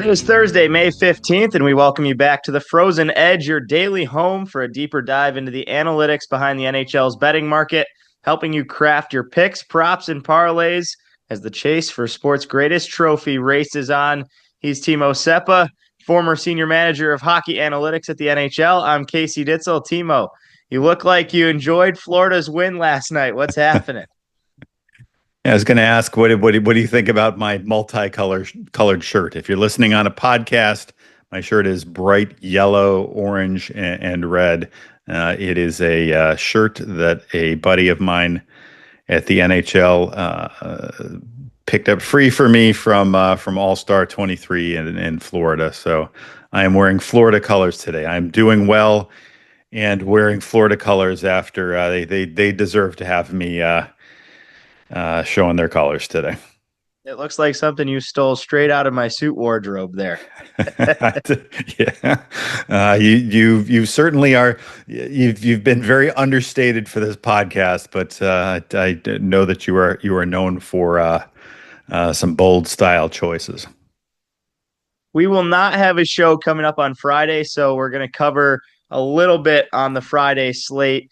It is Thursday, May 15th, and we welcome you back to the Frozen Edge, your daily home for a deeper dive into the analytics behind the NHL's betting market, helping you craft your picks, props, and parlays as the chase for sports' greatest trophy races on. He's Timo Seppa, former senior manager of hockey analytics at the NHL. I'm Casey Ditzel. Timo, you look like you enjoyed Florida's win last night. What's happening? Yeah, I was going to ask, what do you think about my colored shirt? If you're listening on a podcast, my shirt is bright yellow, orange, and red. It is a shirt that a buddy of mine at the NHL picked up free for me from All Star 23 in Florida. So I am wearing Florida colors today. I'm doing well and wearing Florida colors after they deserve to have me showing their colors today. It looks like something you stole straight out of my suit wardrobe there. Yeah, you certainly are. You've been very understated for this podcast, but I know that you are known for some bold style choices. We will not have a show coming up on Friday, so we're going to cover a little bit on the Friday slate.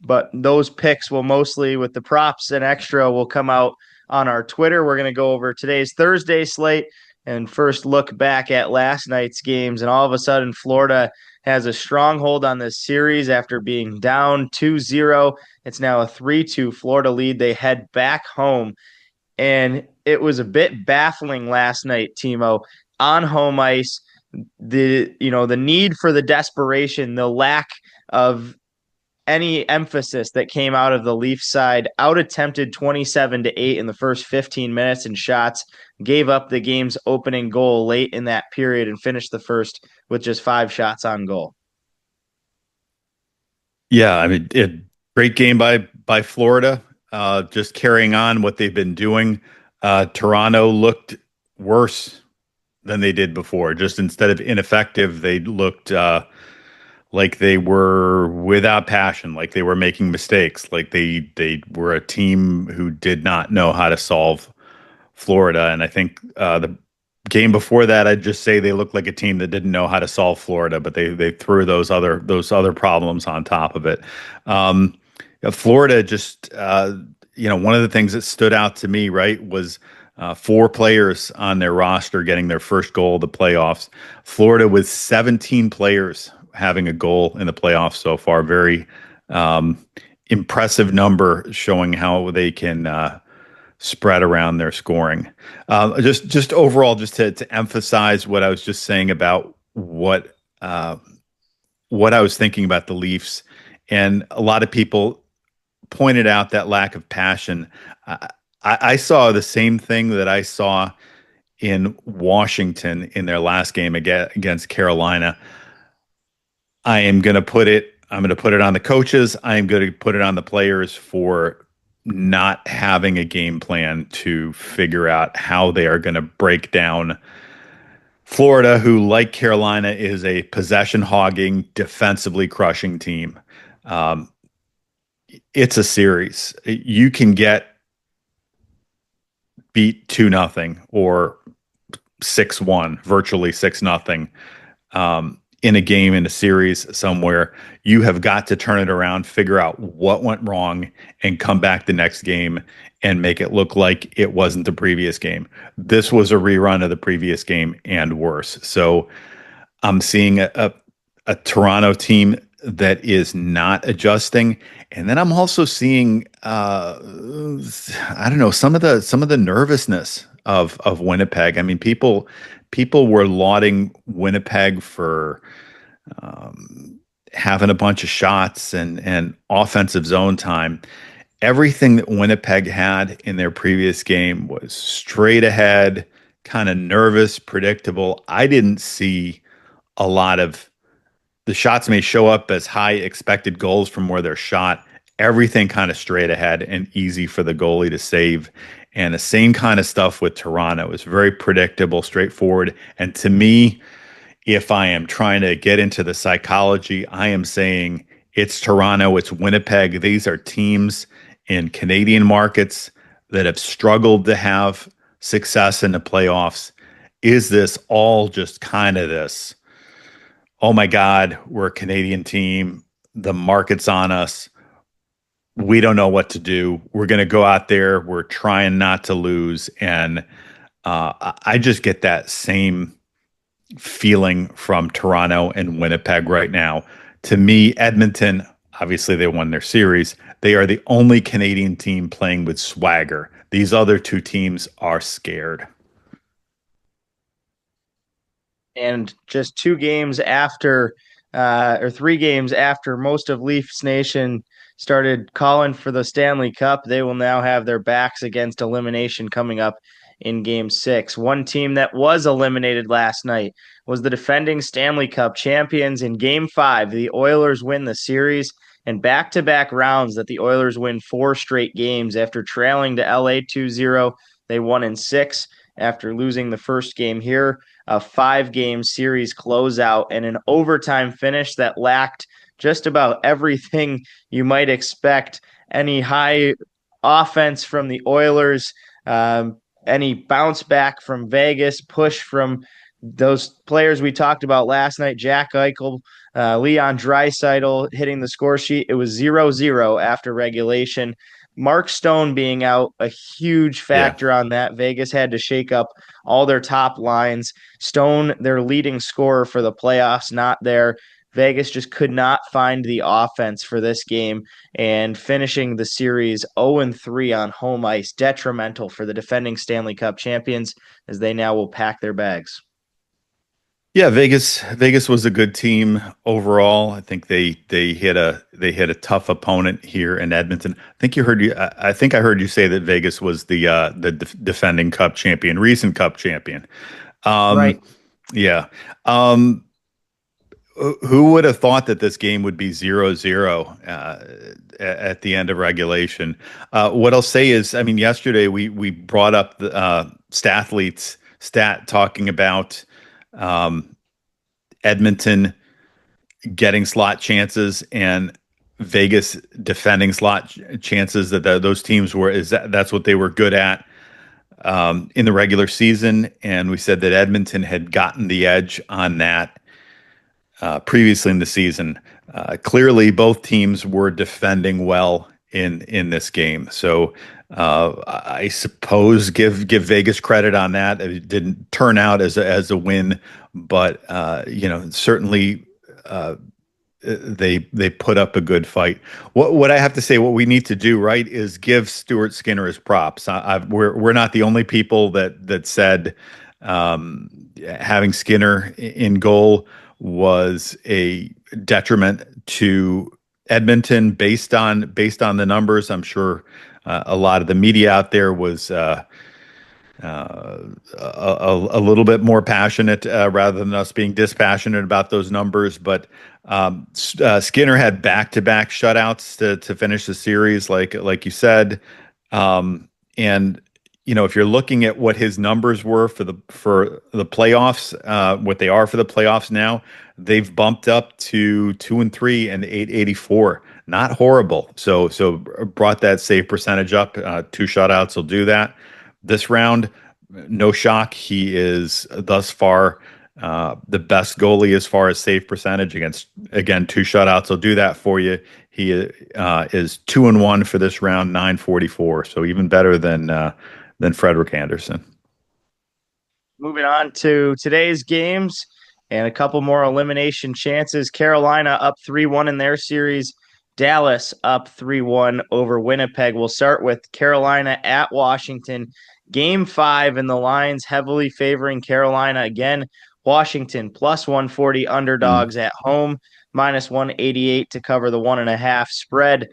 But those picks will mostly, with the props and extra, will come out on our Twitter. We're going to go over today's Thursday slate and first look back at last night's games. And all of a sudden, Florida has a stronghold on this series after being down 2-0. It's now a 3-2 Florida lead. They head back home. And it was a bit baffling last night, Timo, on home ice. The need for the desperation, the lack of any emphasis that came out of the Leafs side, out attempted 27-8 in the first 15 minutes in shots, gave up the game's opening goal late in that period and finished the first with just 5 shots on goal. Yeah, I mean, great game by Florida. Just carrying on what they've been doing. Toronto looked worse than they did before. Just instead of ineffective, they looked like they were without passion, like they were making mistakes, like they were a team who did not know how to solve Florida. And I think the game before that, I'd just say they looked like a team that didn't know how to solve Florida, but they threw those other problems on top of it. Florida just one of the things that stood out to me, right, was 4 players on their roster getting their first goal of the playoffs. Florida with 17 players having a goal in the playoffs so far. Very impressive number, showing how they can spread around their scoring. Just overall, just to emphasize what I was just saying about what I was thinking about the Leafs, and a lot of people pointed out that lack of passion. I saw the same thing that I saw in Washington in their last game against Carolina. I'm going to put it on the coaches. I'm going to put it on the players for not having a game plan to figure out how they are going to break down Florida, who, like Carolina, is a possession hogging, defensively crushing team. It's a series. You can get beat 2-0 or 6-1, virtually 6-0. In a game, in a series somewhere. You have got to turn it around, figure out what went wrong, and come back the next game and make it look like it wasn't the previous game. This was a rerun of the previous game and worse. So I'm seeing a Toronto team that is not adjusting. And then I'm also seeing I don't know, some of the nervousness of Winnipeg. I mean, people were lauding Winnipeg for having a bunch of shots and offensive zone time. Everything that Winnipeg had in their previous game was straight ahead, kind of nervous, predictable. I didn't see a lot of the shots may show up as high expected goals from where they're shot. Everything kind of straight ahead and easy for the goalie to save. And the same kind of stuff with Toronto. Is very predictable, straightforward. And to me, if I am trying to get into the psychology, I am saying it's Toronto, it's Winnipeg. These are teams in Canadian markets that have struggled to have success in the playoffs. is this all just kind of this, oh my God, we're a Canadian team. The market's on us. We don't know what to do. We're going to go out there. We're trying not to lose. And I just get that same feeling from Toronto and Winnipeg right now. To me, Edmonton, obviously they won their series. They are the only Canadian team playing with swagger. These other two teams are scared. And just 2 games after, or 3 games after most of Leafs Nation started calling for the Stanley Cup, they will now have their backs against elimination coming up in Game 6. One team that was eliminated last night was the defending Stanley Cup champions in Game 5. The Oilers win the series, and back-to-back rounds that the Oilers win 4 straight games after trailing to LA 2-0. They won in 6 after losing the first game here, a 5-game series closeout, and an overtime finish that lacked just about everything you might expect. Any high offense from the Oilers, any bounce back from Vegas, push from those players we talked about last night, Jack Eichel, Leon Draisaitl hitting the score sheet. It was 0-0 after regulation. Mark Stone being out, a huge Yeah. factor on that. Vegas had to shake up all their top lines. Stone, their leading scorer for the playoffs, not there. Vegas just could not find the offense for this game, and finishing the series 0-3 on home ice, detrimental for the defending Stanley Cup champions, as they now will pack their bags. Yeah, Vegas was a good team overall. I think they hit a tough opponent here in Edmonton. I think I heard you say that Vegas was the defending Cup champion, recent Cup champion. Right. Um, yeah. Um, who would have thought that this game would be 0-0 at the end of regulation? What I'll say is, I mean, yesterday we brought up the Stathlete's stat talking about Edmonton getting slot chances and Vegas defending slot chances. Those teams that's what they were good at in the regular season, and we said that Edmonton had gotten the edge on that previously in the season. Clearly, both teams were defending well in this game. So I suppose give Vegas credit on that. It didn't turn out as a win, but certainly they put up a good fight. What I have to say, what we need to do, right, is give Stuart Skinner his props. We're not the only people that said having Skinner in goal was a detriment to Edmonton based on the numbers. I'm sure a lot of the media out there was a little bit more passionate rather than us being dispassionate about those numbers. But Skinner had back-to-back shutouts to finish the series, like you said. And if you're looking at what his numbers were for the playoffs, what they are for the playoffs now, they've bumped up to 2-3 and 884. Not horrible. So brought that save percentage up. 2 shutouts will do that. This round, no shock, he is thus far the best goalie as far as save percentage. Again, 2 shutouts will do that for you. He is 2-1 for this round, 944. So even better than Frederick Anderson. Moving on to today's games and a couple more elimination chances. Carolina up 3-1 in their series. Dallas up 3-1 over Winnipeg. We'll start with Carolina at Washington. Game 5, and the lines heavily favoring Carolina again. Washington plus 140 underdogs at home, minus 188 to cover the 1.5 spread.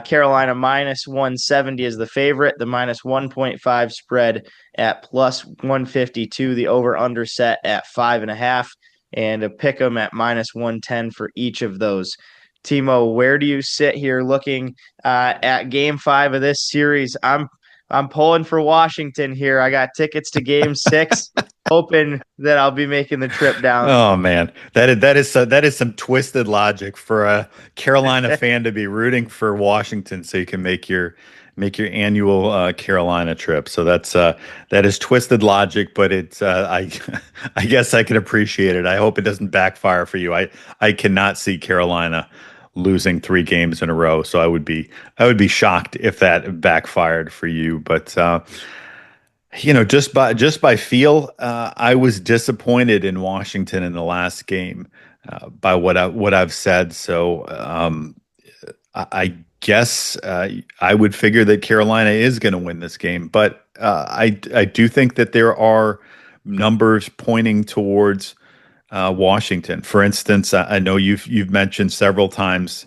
Carolina minus 170 is the favorite, the minus 1.5 spread at plus 152, the over under set at 5.5, and a pick 'em at minus 110 for each of those. Timo, where do you sit here looking at Game 5 of this series? I'm pulling for Washington here. I got tickets to Game 6. hoping that I'll be making the trip down. Oh man, that is some twisted logic for a Carolina fan to be rooting for Washington so you can make your annual Carolina trip. So that is twisted logic, but it's I I guess I can appreciate it. I hope it doesn't backfire for you. I cannot see Carolina losing 3 games in a row, so I would be shocked if that backfired for you. But just by feel, I was disappointed in Washington in the last game by what I've said. So I guess I would figure that Carolina is going to win this game, but I do think that there are numbers pointing towards Washington. For instance, I know you've mentioned several times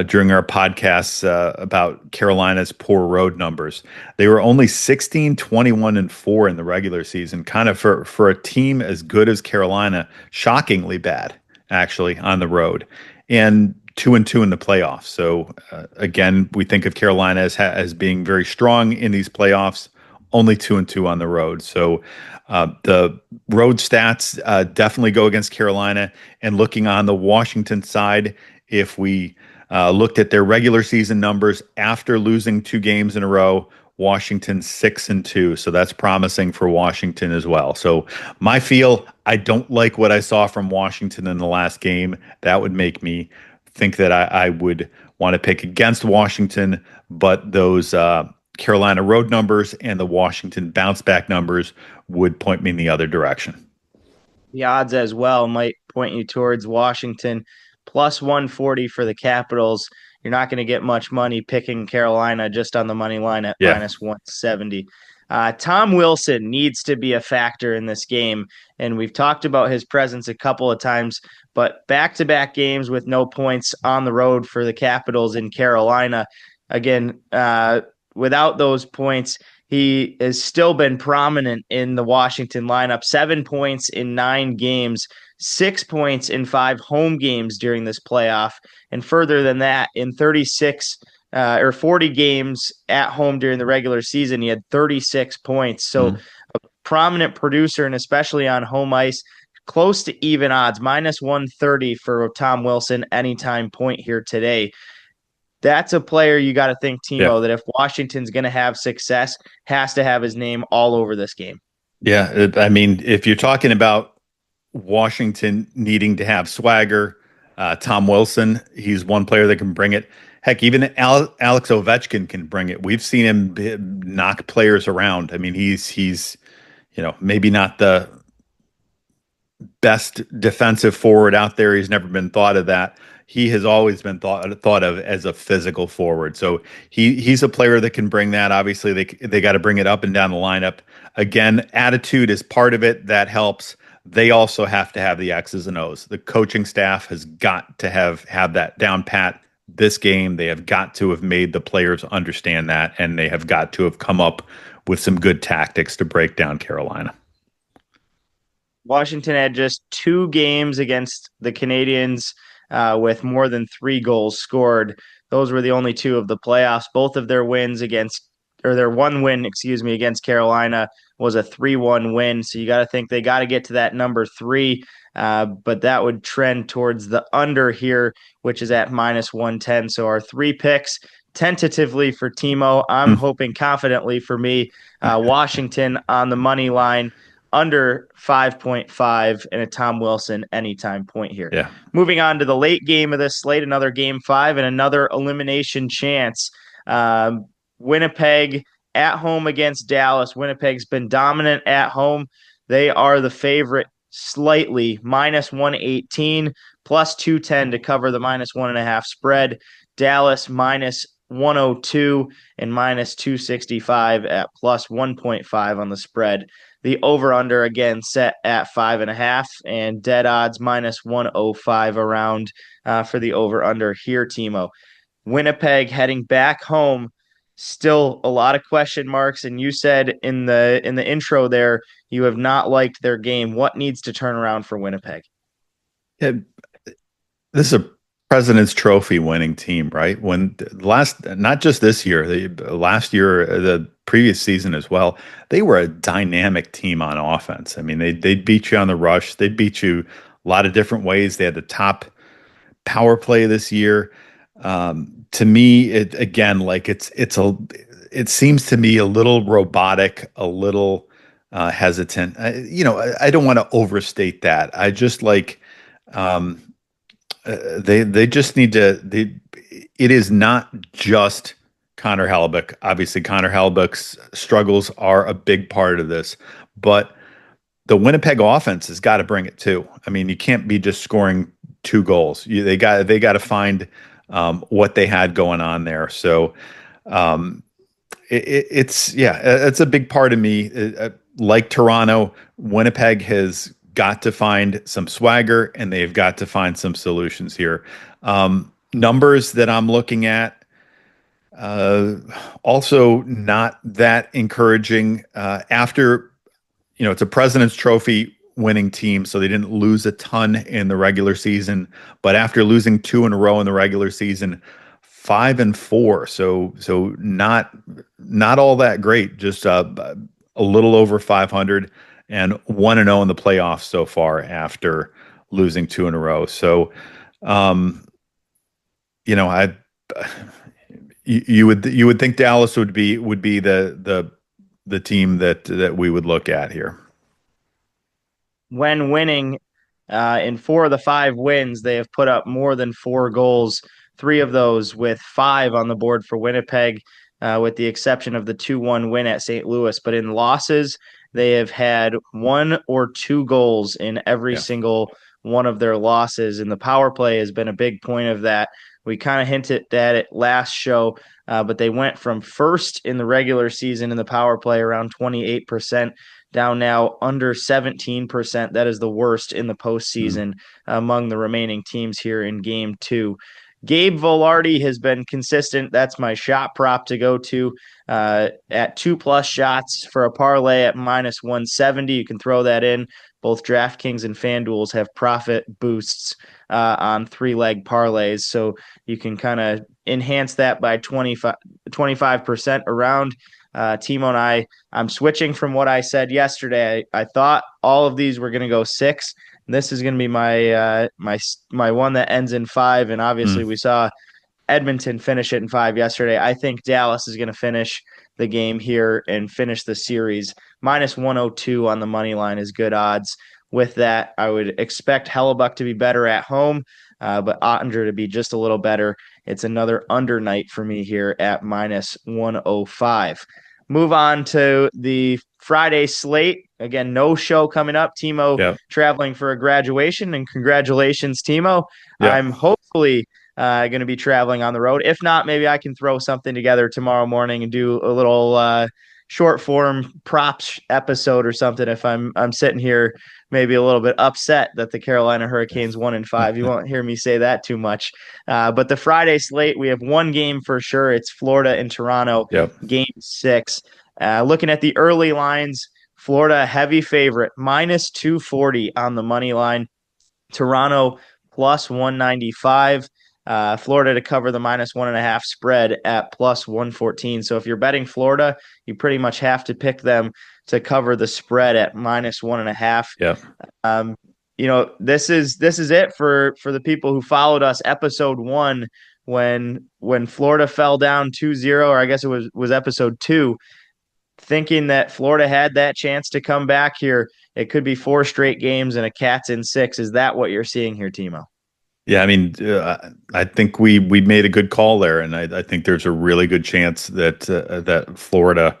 during our podcasts about Carolina's poor road numbers. They were only 16, 21, and 4 in the regular season, kind of for a team as good as Carolina, shockingly bad, actually, on the road. And 2-2 in the playoffs. So again, we think of Carolina as being very strong in these playoffs. Only 2-2 on the road. So the road stats definitely go against Carolina. And looking on the Washington side, if we looked at their regular season numbers after losing 2 games in a row, Washington 6-2. So that's promising for Washington as well. So my feel, I don't like what I saw from Washington in the last game. That would make me think that I would want to pick against Washington, but those Carolina road numbers and the Washington bounce back numbers would point me in the other direction. The odds as well might point you towards Washington plus 140 for the Capitals. You're not going to get much money picking Carolina just on the money line at Yeah. minus 170. Tom Wilson needs to be a factor in this game, and we've talked about his presence a couple of times, but back-to-back games with no points on the road for the Capitals in Carolina. Again, without those points, he has still been prominent in the Washington lineup. 7 points in 9 games, 6 points in 5 home games during this playoff. And further than that, in 36 or 40 games at home during the regular season, he had 36 points. So Mhm. prominent producer, and especially on home ice, close to even odds, minus 130 for Tom Wilson, anytime point here today. That's a player you got to think, Yeah. Timo, that if Washington's going to have success, has to have his name all over this game. Yeah. I mean, if you're talking about Washington needing to have swagger, Tom Wilson, he's one player that can bring it. Heck, even Alex Ovechkin can bring it. We've seen him knock players around. I mean, he's maybe not the best defensive forward out there. He's never been thought of that. He has always been thought of as a physical forward. So he's a player that can bring that. Obviously, they got to bring it up and down the lineup. Again, attitude is part of it. That helps. They also have to have the X's and O's. The coaching staff has got to have that down pat. This game, they have got to have made the players understand that, and they have got to have come up with some good tactics to break down Carolina. Washington had just 2 games against the Canadians with more than 3 goals scored. Those were the only two of the playoffs. Both of their wins against, or their one win, excuse me, against Carolina was a 3-1 win. So you got to think they got to get to that number 3. But that would trend towards the under here, which is at minus 110. So our 3 picks tentatively for Timo. I'm Hmm. hoping confidently for me. Washington on the money line under 5.5 and a Tom Wilson anytime point here. Yeah. Moving on to the late game of this slate, another game 5 and another elimination chance. Winnipeg at home against Dallas. Winnipeg's been dominant at home. They are the favorite slightly, minus 118, plus 210 to cover the minus 1.5 spread. Dallas minus 102 and minus 265 at plus 1.5 on the spread. The over under again set at 5.5 and dead odds minus 105 around for the over under here, Timo. Winnipeg heading back home. Still a lot of question marks, and you said in the intro there you have not liked their game. What needs to turn around for Winnipeg? Yeah, this is a President's Trophy winning team, right? When last, not just this year, last year, the previous season as well, they were a dynamic team on offense. I mean, they'd beat you on the rush. They'd beat you a lot of different ways. They had the top power play this year. To me, it again, like it seems to me a little robotic, a little hesitant. I don't want to overstate that. I just like. Um, they just need to. It is not just Connor Hellebuck. Obviously, Connor Hellebuck's struggles are a big part of this, but the Winnipeg offense has got to bring it too. I mean, you can't be just scoring two goals. They got to find what they had going on there. So um, it's a big part of me. Like Toronto, Winnipeg has got to find some swagger and they've got to find some solutions here. Numbers that I'm looking at, uh, also not that encouraging. After it's a President's Trophy winning team, so they didn't lose a ton in the regular season. But after losing two in a row in the regular season, 5-4, so not all that great. Just a little over 500 and 1-0 in the playoffs so far after losing two in a row. So, um, I you would think Dallas would be the team that we would look at here. When winning, in four of the five wins, they have put up more than four goals. Three of those with five on the board for Winnipeg, with the exception of the 2-1 win at St. Louis. But in losses, they have had one or two goals in every Yeah. single one of their losses. And the power play has been a big point of that. We kind of hinted at it last show, but they went from first in the regular season in the power play, around 28%, down now under 17%. That is the worst in the Mm. postseason among the remaining teams here in game two. Gabe Vilardi has been consistent. That's my shot prop to go to at 2+ shots for a parlay at -170. You can throw that in. Both DraftKings and FanDuels have profit boosts on three-leg parlays. So you can kind of enhance that by 25% around. Timo and I'm switching from what I said yesterday. I thought all of these were going to go six. This is going to be my one that ends in five. And obviously, Mm. we saw Edmonton finish it in five yesterday. I think Dallas is going to finish the game here and finish the series. -102 on the money line is good odds. With that, I would expect Hellebuck to be better at home, but Ottinger to be just a little better. It's another under night for me here at -105. Move on to the Friday slate. Again, no show coming up. Timo Yeah. traveling for a graduation, and congratulations, Timo. Yeah. I'm hopefully going to be traveling on the road. If not, maybe I can throw something together tomorrow morning and do a little short form props episode or something. If I'm sitting here maybe a little bit upset that the Carolina Hurricanes won in five, you won't hear me say that too much. But the Friday slate, we have one game for sure. It's Florida and Toronto, Yep. game six. Looking at the early lines, Florida heavy favorite, -240 on the money line. Toronto +195. Florida to cover the -1.5 spread at +114. So if you're betting Florida, you pretty much have to pick them to cover the spread at -1.5. Yep. This is it for the people who followed us episode 1 when Florida fell down 2-0, or I guess it was episode 2, thinking that Florida had that chance to come back here. It could be 4 straight games and a cat's in 6. Is that what you're seeing here, Timo? Yeah, I mean, I think we made a good call there, and I think there's a really good chance that Florida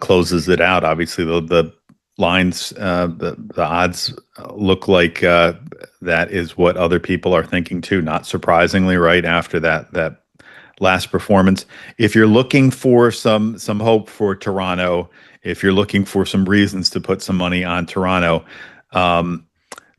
closes it out. Obviously, the lines, the odds look like that is what other people are thinking too. Not surprisingly, right after that last performance. If you're looking for some hope for Toronto, if you're looking for some reasons to put some money on Toronto,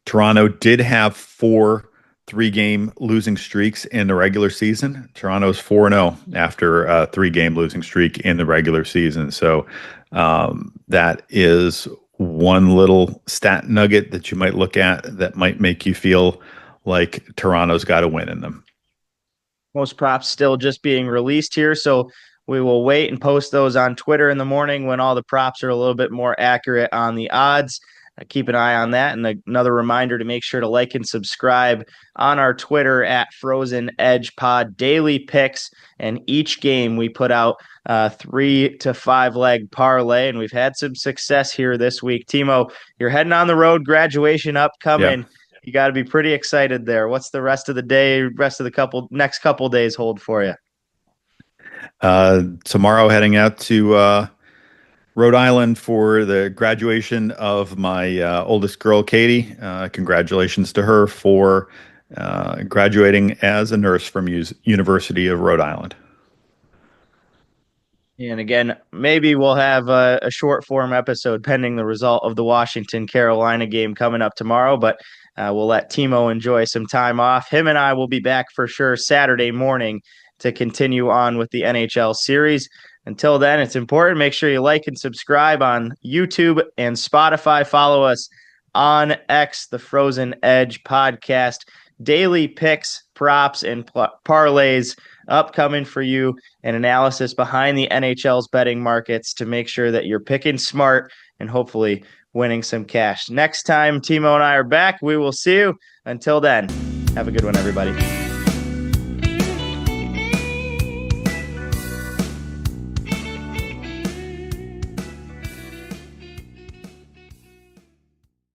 Toronto did have 4 3-game losing streaks in the regular season. Toronto's 4-0 after a 3-game losing streak in the regular season. So that is one little stat nugget that you might look at that might make you feel like Toronto's got to win in them. Most props still just being released here, so we will wait and post those on Twitter in the morning when all the props are a little bit more accurate on the odds. Keep an eye on that. And another reminder to make sure to like and subscribe on our Twitter at Frozen Edge Pod. Daily picks, and each game we put out 3 to 5 leg parlay, and we've had some success here this week. Timo, you're heading on the road, graduation upcoming. Yeah. You got to be pretty excited there. What's the rest of the day, rest of the next couple days hold for you? Tomorrow, heading out to Rhode Island for the graduation of my oldest girl, Katie. Congratulations to her for graduating as a nurse from University of Rhode Island. And again, maybe we'll have a short form episode pending the result of the Washington Carolina game coming up tomorrow, but we'll let Timo enjoy some time off. Him and I will be back for sure Saturday morning to continue on with the NHL series. Until then, it's important. Make sure you like and subscribe on YouTube and Spotify. Follow us on X, the Frozen Edge podcast. Daily picks, props, and parlays upcoming for you, and analysis behind the NHL's betting markets to make sure that you're picking smart and hopefully winning some cash. Next time Timo and I are back, we will see you. Until then, have a good one, everybody.